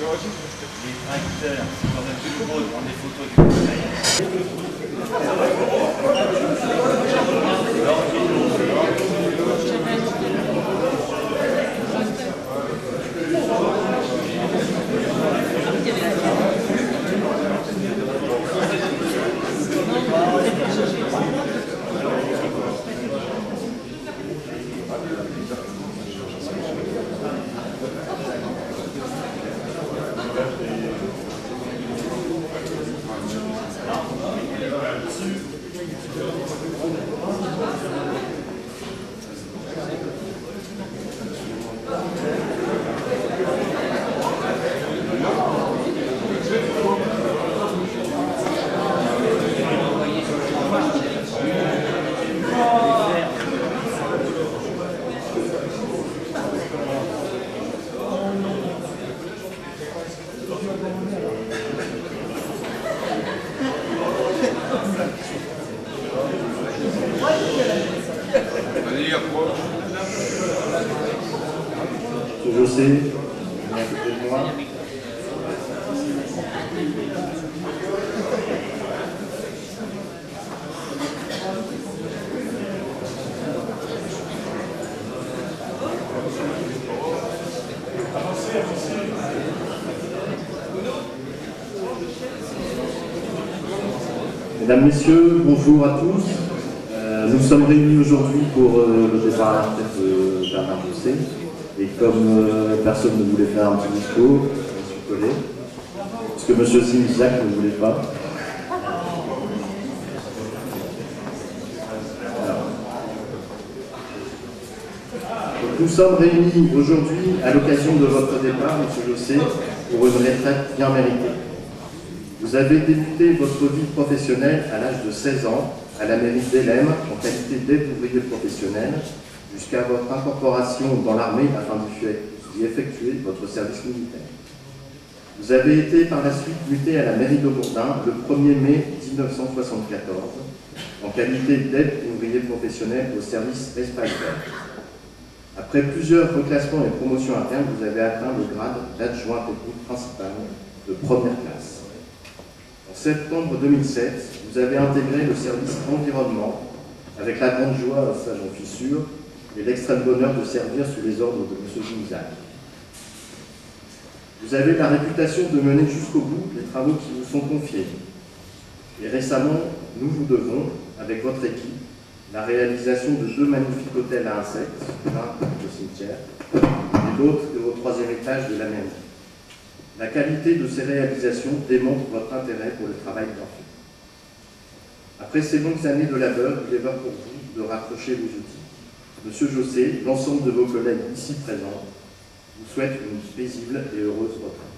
tracteurs, c'est quand même plus beau de prendre des photos du Je sais, à côté de moi. Mesdames, Messieurs, bonjour à tous. Nous sommes réunis aujourd'hui pour le départ à la retraite de Bernard Josset. Et comme personne ne voulait faire un petit discours, je suis collé. Parce que M. Simziac ne voulait pas. Donc, nous sommes réunis aujourd'hui à l'occasion de votre départ, M. Josset, pour une retraite bien méritée. Vous avez débuté votre vie professionnelle à l'âge de 16 ans à la mairie d'Hellemmes en qualité d'aide ouvrier professionnel jusqu'à votre incorporation dans l'armée afin d'y effectuer votre service militaire. Vous avez été par la suite muté à la mairie de Lourdun le 1er mai 1974 en qualité d'aide ouvrier professionnel au service Espace Vert. Après plusieurs reclassements et promotions internes, vous avez atteint le grade d'adjoint technique principal de première classe. En septembre 2007, vous avez intégré le service environnement avec la grande joie, ça j'en suis sûr, et l'extrême bonheur de servir sous les ordres de M. Simziac. Vous avez la réputation de mener jusqu'au bout les travaux qui vous sont confiés. Et récemment, nous vous devons, avec votre équipe, la réalisation de 2 magnifiques hôtels à insectes, l'un au cimetière et l'autre au 3e étage de la mairie. La qualité de ces réalisations démontre votre intérêt pour le travail bien fait. Après ces longues années de labeur, il est l'heure pour vous de raccrocher vos outils. Monsieur Josset, l'ensemble de vos collègues ici présents vous souhaitent une paisible et heureuse retraite.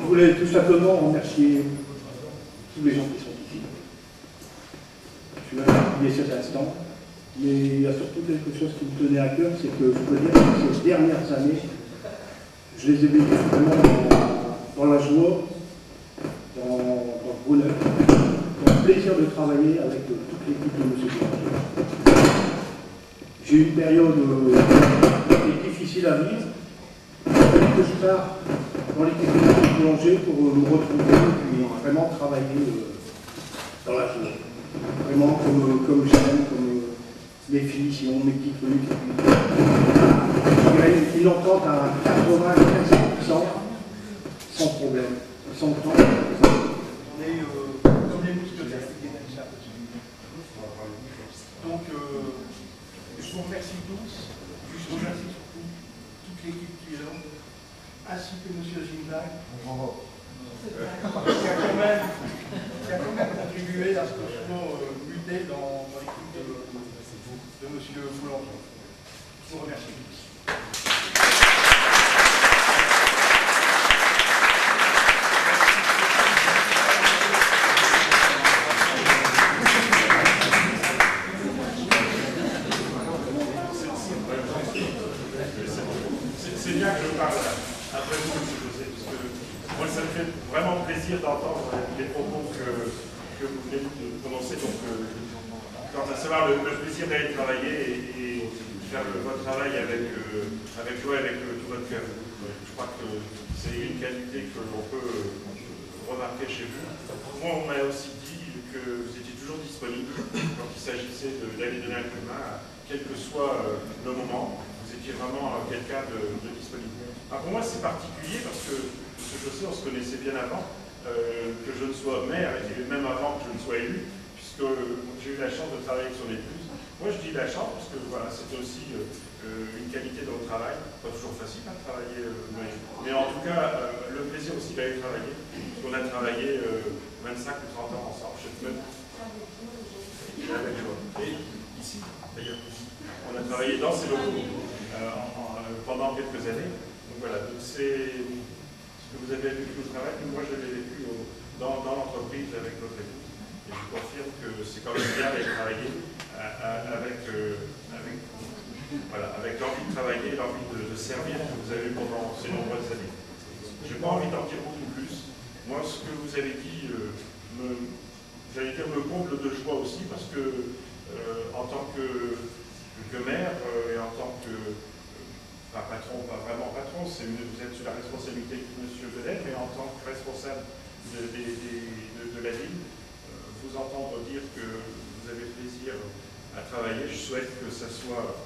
Je voulais tout simplement remercier tous les gens qui sont ici. Je vais appuyer cet instant, mais il y a surtout quelque chose qui me tenait à cœur, c'est que je peux dire que ces dernières années, je les ai vécues vraiment dans la joie, dans le bonheur, dans le plaisir de travailler avec toute l'équipe de M. Boulanger. J'ai eu une période qui était difficile à vivre, que je pars dans l'équipe de M. Boulanger pour me retrouver et puis vraiment travailler dans la joie. Vraiment comme j'aime, comme mes filles, si on mes petits trucs. Je dirais une entente à 95% sans problème. Sans temps. On est comme les mousquetaires. Donc, je vous remercie tous. Je vous remercie surtout toute l'équipe qui est là, ainsi que M. Simziac, qui a quand même contribué à ce que je sois muté dans l'équipe de M. Boulanger. Je vous remercie tous. C'est bien que je parle après vous, M. Josset, parce que ça me fait vraiment plaisir d'entendre les propos que vous venez de prononcer. Donc, quant à savoir le plaisir d'aller travailler et faire votre travail avec joie, avec tout votre cœur. Je crois que c'est une qualité que l'on peut remarquer chez vous. Moi, on m'a aussi dit que vous étiez toujours disponible quand il s'agissait d'aller donner un coup de main, quel que soit le moment. Vous étiez vraiment quelqu'un de disponible. Alors pour moi, c'est particulier parce que je sais, on se connaissait bien avant que je ne sois maire, et même avant que je ne sois élu, puisque j'ai eu la chance de travailler avec son épouse. Moi, je dis la chance parce que voilà, c'était aussi une qualité dans le travail. Pas toujours facile de travailler, mais en tout cas, le plaisir aussi d'aller travailler. On a travaillé 25 ou 30 ans ensemble, je sais même. Avec joie. Et ici, d'ailleurs, on a travaillé dans ces locaux pendant quelques années. Donc voilà, c'est ce que vous avez vécu au travail, mais moi je l'ai vécu dans l'entreprise avec votre épouse. Et je confirme que c'est quand même bien d'aller travailler avec l'envie de travailler, l'envie de servir que vous avez eu pendant ces nombreuses années. Je n'ai pas envie d'en dire beaucoup plus. Moi, ce que vous avez dit, j'allais dire, me comble de joie aussi, parce que en tant que maire et en tant que patron, pas vraiment patron, vous êtes sur la responsabilité de M. Vedel, mais en tant que responsable de la ville, vous entendre dire que vous avez plaisir à travailler, je souhaite que ça soit,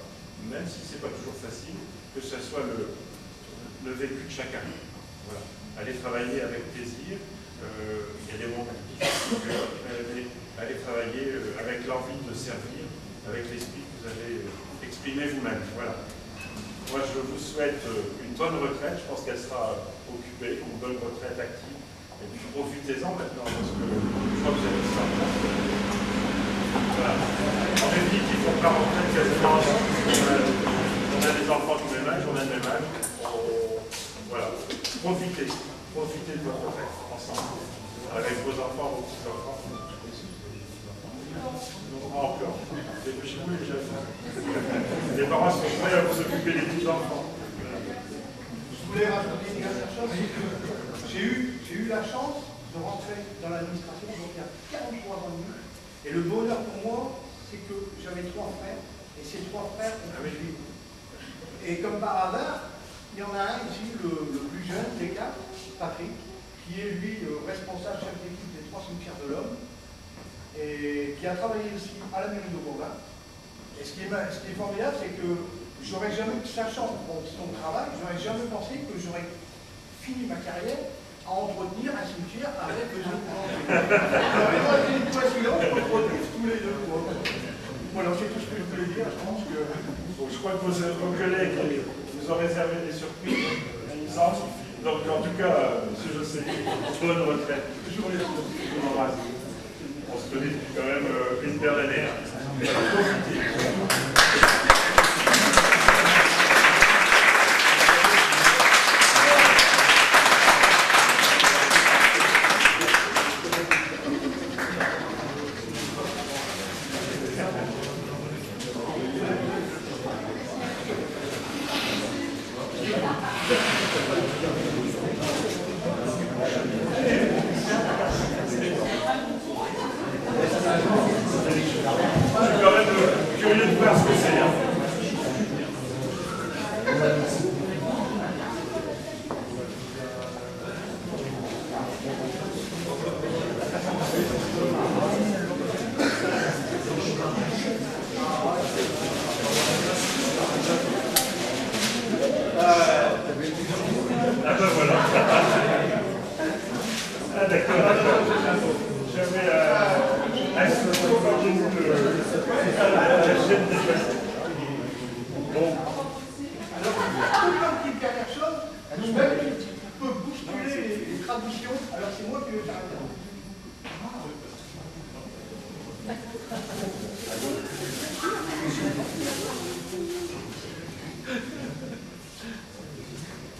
même si ce n'est pas toujours facile, que ça soit le vécu de chacun. Voilà. Allez travailler avec plaisir, il y a des moments difficiles, mais allez travailler avec l'envie de servir, avec l'esprit que vous avez exprimé vous-même. Voilà. Moi, je vous souhaite une bonne retraite, je pense qu'elle sera occupée, une bonne retraite active. Et puis profitez-en maintenant, parce que je crois que vous avez ça. Voilà. En Belgique, il ne faut pas rentrer quasiment ensemble. On a des enfants du même âge, on a le même âge. Voilà. Profitez de votre retraite ensemble. Avec vos enfants, vos petits-enfants. Encore. Chez vous, les jeunes. Les parents sont prêts à vous occuper des petits-enfants. Je voulais rajouter une dernière chose. J'ai eu la chance de rentrer dans l'administration donc il y a 43 ans et demi. Et le bonheur pour moi, c'est que j'avais 3 frères, et ces 3 frères ont pu vivre. Et comme par hasard, il y en a un ici, le plus jeune des 4, Patrick, qui est lui responsable chef d'équipe des 3 cimetières de l'Homme, et qui a travaillé aussi à la mairie de Bourgoin. Et ce qui est formidable, c'est que j'aurais jamais, sachant son travail, j'aurais jamais pensé que j'aurais fini ma carrière à entretenir un cimetière avec le jeu de j'aurais été une coïncidence pour produire tous les deux. Voilà, c'est tout ce que je voulais dire. Je pense que. Bon, je crois que vos collègues vous ont réservé des surprises, il me semble. Donc, en tout cas, M. José, bonne retraite. Je vous embrasse. On se connaît depuis quand même une paire d'années. Profitez.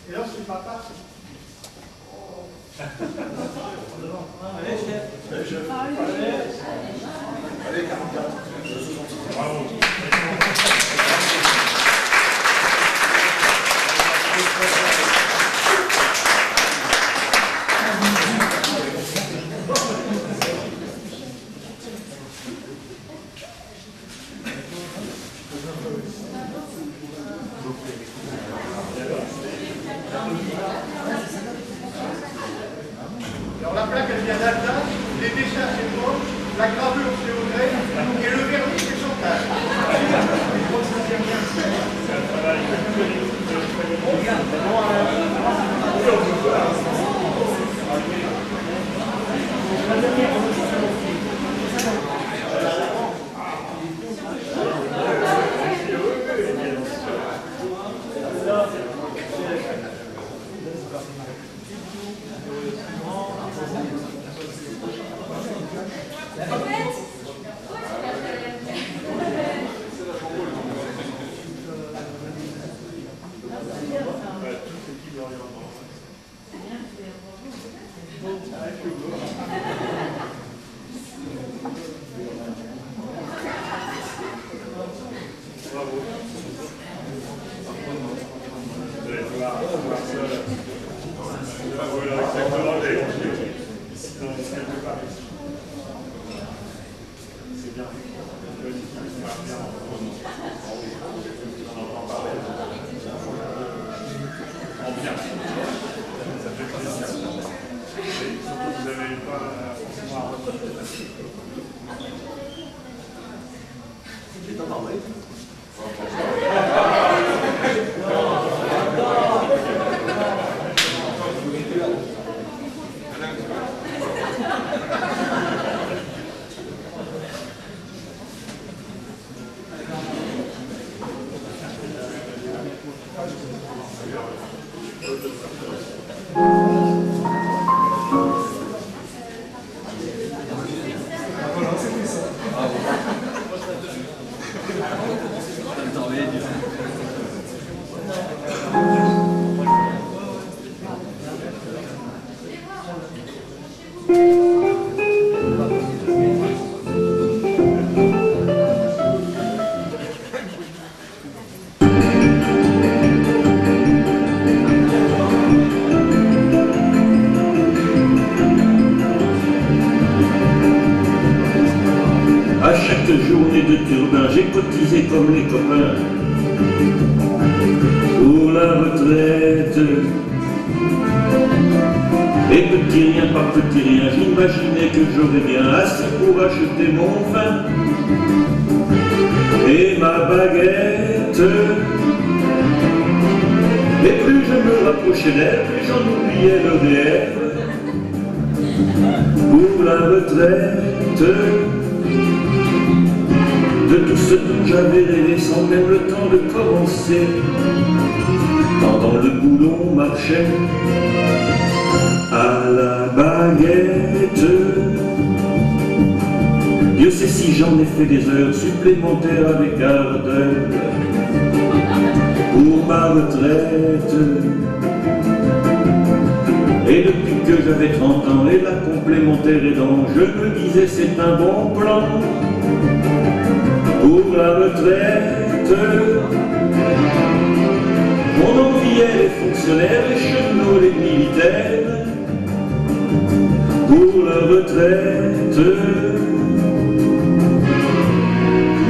Et là, c'est pas part. Allez, chef. Allez, 44. Bravo. devient la date, les dessins c'est proche, la gravure c'est au grès, et le vernis c'est chantage. Journée de turbin, j'ai cotisé comme les copains pour la retraite. Et petit rien par petit rien, j'imaginais que j'aurais bien assez pour acheter mon vin et ma baguette. Et plus je me rapprochais d'elle, plus j'en oubliais le réel. Pour la retraite, de tout ce dont j'avais rêvé sans même le temps de commencer. Pendant le boulon marchait à la baguette. Dieu sait si j'en ai fait des heures supplémentaires avec ardeur pour ma retraite. Et depuis que j'avais 30 ans et la complémentaire aidant, je me disais c'est un bon plan pour la retraite. On enviait les fonctionnaires, les cheminots, les militaires pour la retraite.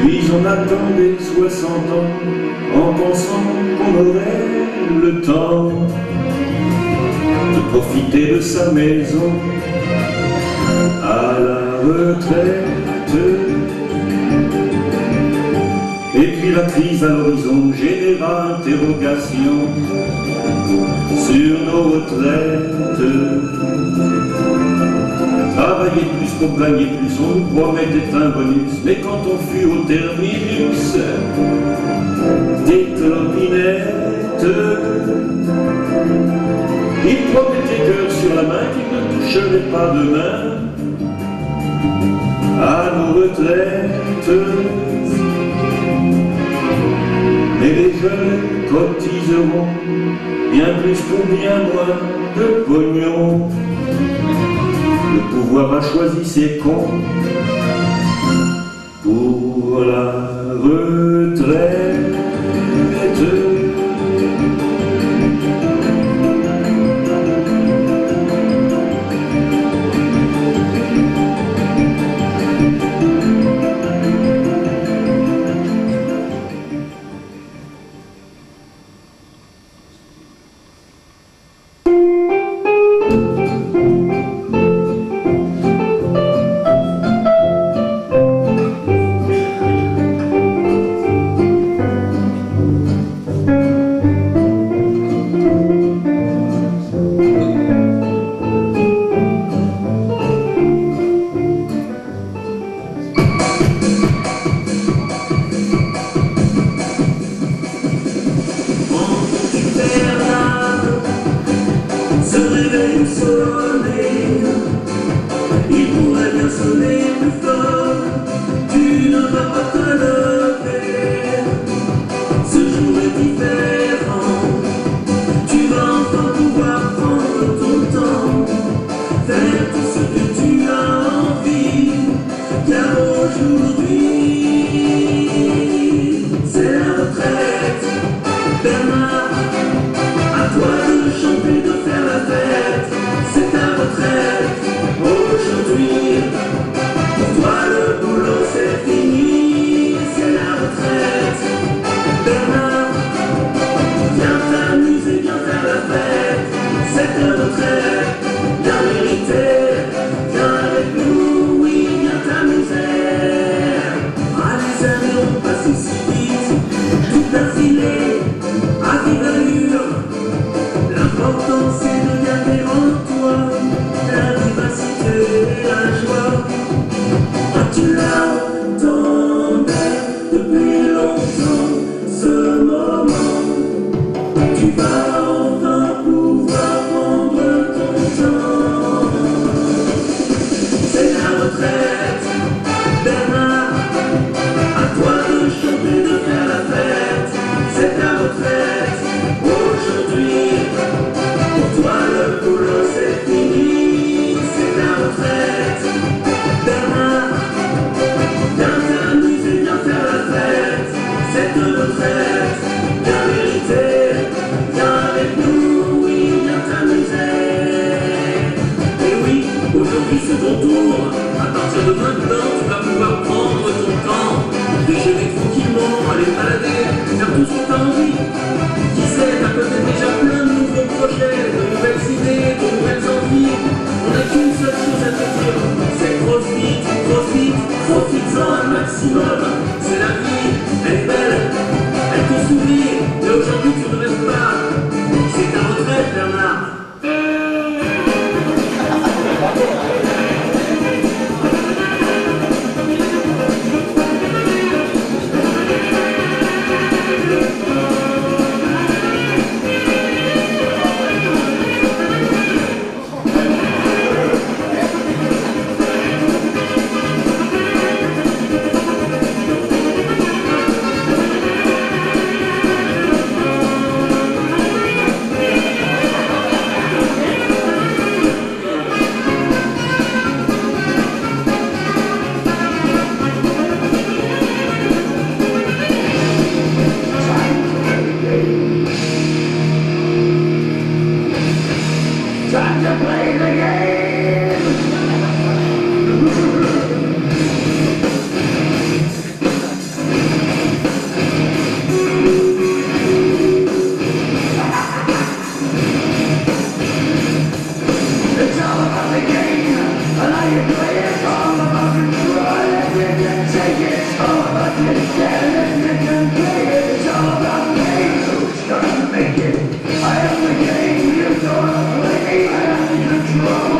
Puis on attendait 60 ans en pensant qu'on aurait le temps de profiter de sa maison à la retraite. Et puis la crise à l'horizon généra interrogation sur nos retraites. Travailler plus pour gagner plus, on nous promettait un bonus, mais quand on fut au terminus des clopinettes, ils promettaient cœur sur la main qu'ils ne toucheraient pas demain à nos retraites. Mais les jeunes cotiseront bien plus pour bien moins de pognon. Le pouvoir a choisi ses cons pour la retraite. sonner, il pourrait bien sonner plus fort, tu ne vas pas te lever, ce jour est différent, tu vas enfin pouvoir prendre ton temps, faire tout ce que tu as envie, car aujourd'hui, c'est la retraite. Bernard, à toi de chanter, de faire la fête, c'est ta retraite. Aujourd'hui, pour toi le boulot c'est fini, c'est la retraite. Bernard, viens t'amuser, viens faire la fête, c'est ta retraite, bien méritée. Viens avec nous, oui, viens t'amuser. Ah, les années ont passé si vite, tout d'affilée, à vive allure. L'important c'est de garder en toi la vivacité et la joie. Ah, tu l'attendais depuis longtemps, ce moment. Tu vas enfin pouvoir prendre ton temps. C'est la retraite, Bernard, à toi de chanter, de faire la fête, c'est ta retraite. Aujourd'hui, pour toi le boulot c'est fini, c'est ta retraite. Bernard, viens t'amuser, viens faire la fête, c'est ta retraite, bien méritée. Viens avec nous, oui, viens t'amuser. Et oui, aujourd'hui c'est ton tour. À partir de maintenant, tu vas pouvoir prendre ton temps, déjeuner tranquillement, aller te balader, faire tout ce que t'as envie. Qui sait, t'as peut-être déjà plein de nouveaux projets, de nouvelles idées, de nouvelles envies. On n'a qu'une seule chose à te dire, c'est profite, profite, profite-en un maximum. C'est la vie, elle est belle, elle te sourit, mais aujourd'hui tu ne restes pas. C'est ta retraite, Bernard. I am the king, you don't play, I am the control,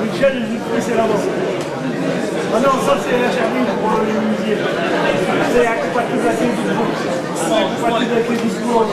Michel, c'est là-bas. Ah non, ça c'est la charmine pour le musée. C'est à quoi tout la clé du discours. C'est à quoi tout la clé du discours.